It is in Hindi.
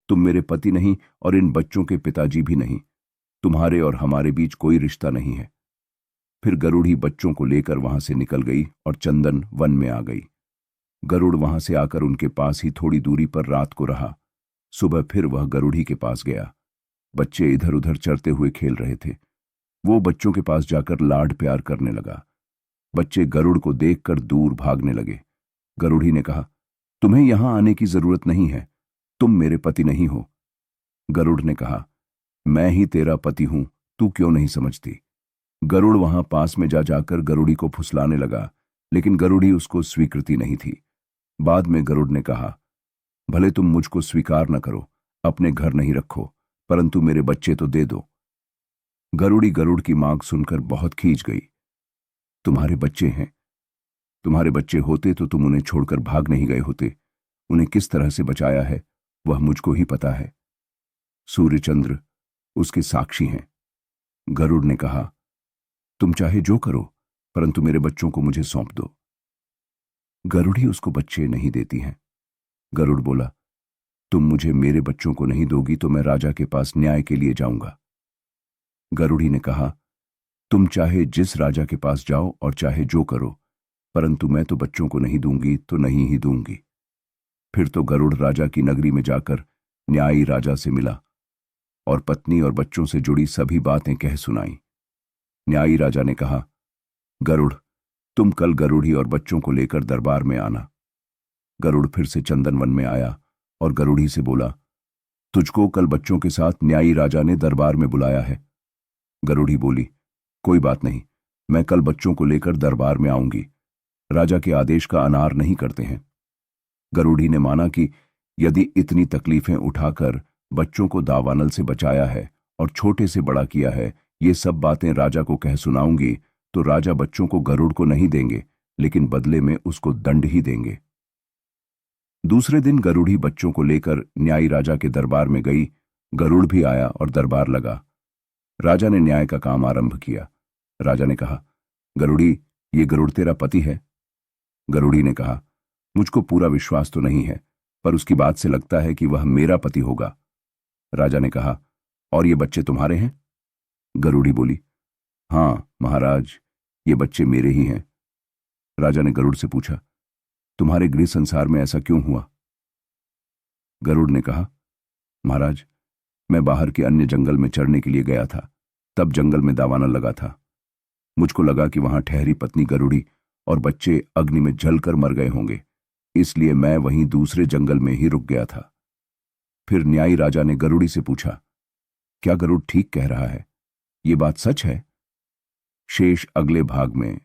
तुम मेरे पति नहीं और इन बच्चों के पिताजी भी नहीं। तुम्हारे और हमारे बीच कोई रिश्ता नहीं है। फिर गरुड़ी बच्चों को लेकर वहां से निकल गई और चंदन वन में आ गई। गरुड़ वहां से आकर उनके पास ही थोड़ी दूरी पर रात को रहा। सुबह फिर वह गरुड़ी के पास गया। बच्चे इधर उधर चरते हुए खेल रहे थे। वो बच्चों के पास जाकर लाड प्यार करने लगा। बच्चे गरुड़ को देखकर दूर भागने लगे। गरुड़ी ने कहा, तुम्हें यहां आने की जरूरत नहीं है, तुम मेरे पति नहीं हो। गरुड़ ने कहा, मैं ही तेरा पति हूं, तू क्यों नहीं समझती। गरुड़ वहां पास में जा जाकर गरुड़ी को फुसलाने लगा, लेकिन गरुड़ी उसको स्वीकृति नहीं थी। बाद में गरुड़ ने कहा, भले तुम मुझको स्वीकार न करो, अपने घर नहीं रखो, परंतु मेरे बच्चे तो दे दो। गरुड़ी गरुड़ की मांग सुनकर बहुत खींच गई। तुम्हारे बच्चे हैं, तुम्हारे बच्चे होते तो तुम उन्हें छोड़कर भाग नहीं गए होते। उन्हें किस तरह से बचाया है वह मुझको ही पता है। सूर्यचंद्र उसके साक्षी हैं। गरुड़ ने कहा, तुम चाहे जो करो, परंतु मेरे बच्चों को मुझे सौंप दो। गरुड़ी उसको बच्चे नहीं देती हैं। गरुड़ बोला, तुम मुझे मेरे बच्चों को नहीं दोगी तो मैं राजा के पास न्याय के लिए जाऊंगा। गरुड़ी ने कहा, तुम चाहे जिस राजा के पास जाओ और चाहे जो करो, परंतु मैं तो बच्चों को नहीं दूंगी तो नहीं ही दूंगी। फिर तो गरुड़ राजा की नगरी में जाकर न्यायी राजा से मिला और पत्नी और बच्चों से जुड़ी सभी बातें कह सुनाई। न्यायी राजा ने कहा, गरुड़, तुम कल गरुड़ी और बच्चों को लेकर दरबार में आना। गरुड़ फिर से चंदन वन में आया और गरुड़ी से बोला, तुझको कल बच्चों के साथ न्यायी राजा ने दरबार में बुलाया है। गरुड़ी बोली, कोई बात नहीं, मैं कल बच्चों को लेकर दरबार में आऊंगी। राजा के आदेश का अनार नहीं करते हैं। गरुड़ी ने माना कि यदि इतनी तकलीफें उठाकर बच्चों को दावानल से बचाया है और छोटे से बड़ा किया है, ये सब बातें राजा को कह सुनाऊंगी तो राजा बच्चों को गरुड़ को नहीं देंगे, लेकिन बदले में उसको दंड ही देंगे। दूसरे दिन गरुड़ी बच्चों को लेकर न्यायी राजा के दरबार में गई। गरुड़ भी आया और दरबार लगा। राजा ने न्याय का काम आरंभ किया। राजा ने कहा, गरुड़ी, ये गरुड़ तेरा पति है। गरुड़ी ने कहा, मुझको पूरा विश्वास तो नहीं है, पर उसकी बात से लगता है कि वह मेरा पति होगा। राजा ने कहा, और ये बच्चे तुम्हारे हैं? गरुड़ी बोली, हाँ महाराज, ये बच्चे मेरे ही हैं। राजा ने गरुड़ से पूछा, तुम्हारे गृह संसार में ऐसा क्यों हुआ? गरुड़ ने कहा, महाराज, मैं बाहर के अन्य जंगल में चरने के लिए गया था। तब जंगल में दावानल लगा था। मुझको लगा कि वहां ठहरी पत्नी गरुड़ी और बच्चे अग्नि में जलकर मर गए होंगे, इसलिए मैं वहीं दूसरे जंगल में ही रुक गया था। फिर न्यायी राजा ने गरुड़ी से पूछा, क्या गरुड़ ठीक कह रहा है? ये बात सच है? शेष अगले भाग में।